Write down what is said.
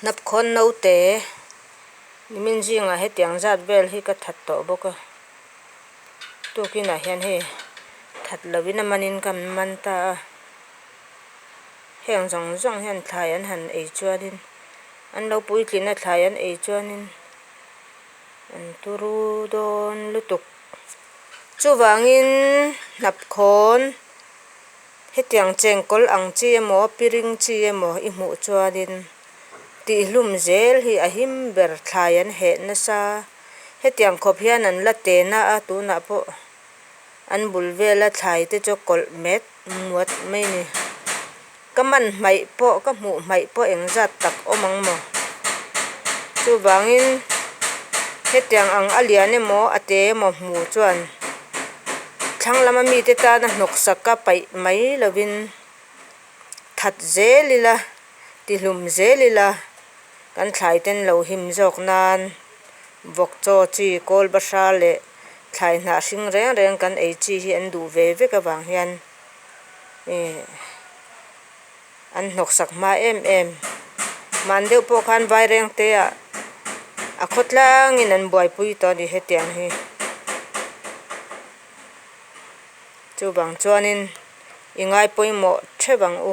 nắp khôn nấu té mình riêng hết tiếng giặt bel hi cả thật tổ bốc tôi kia là hiện he thật là vì năm anh cầm man ta hẹn rong rong hẹn thay anh hẳn ấy cho nên anh lâu bụi kia là thay anh ấy cho nên anh tu ru don lutuk chu vangin nắp khôn hết tiếng chèn col ang chi mo piring chi mo imu cho nên ti lum zel hi ahim ber thlayan he na sa hetiang khop hian an la te na a tu na po an bul vela thlai te cho kol met muat mai ni kaman mai po ka mu mai po eng zat tak omang mo chu bangin hetiang ang alian emo ate mo mu chuan thang lama mi te ta na nok saka pai mai lovin that zelila ti lum zelila kan thlai ten lo him jok nan vok cho chi kol basha le thlai na hring reng reng kan ei chi hi an du ve ve ka wang hian an nok sak ma em man deuh po khan vai reng te a khotlang in an buai pui to ni hetiang hi chu bang chuanin ingai poimo thewang u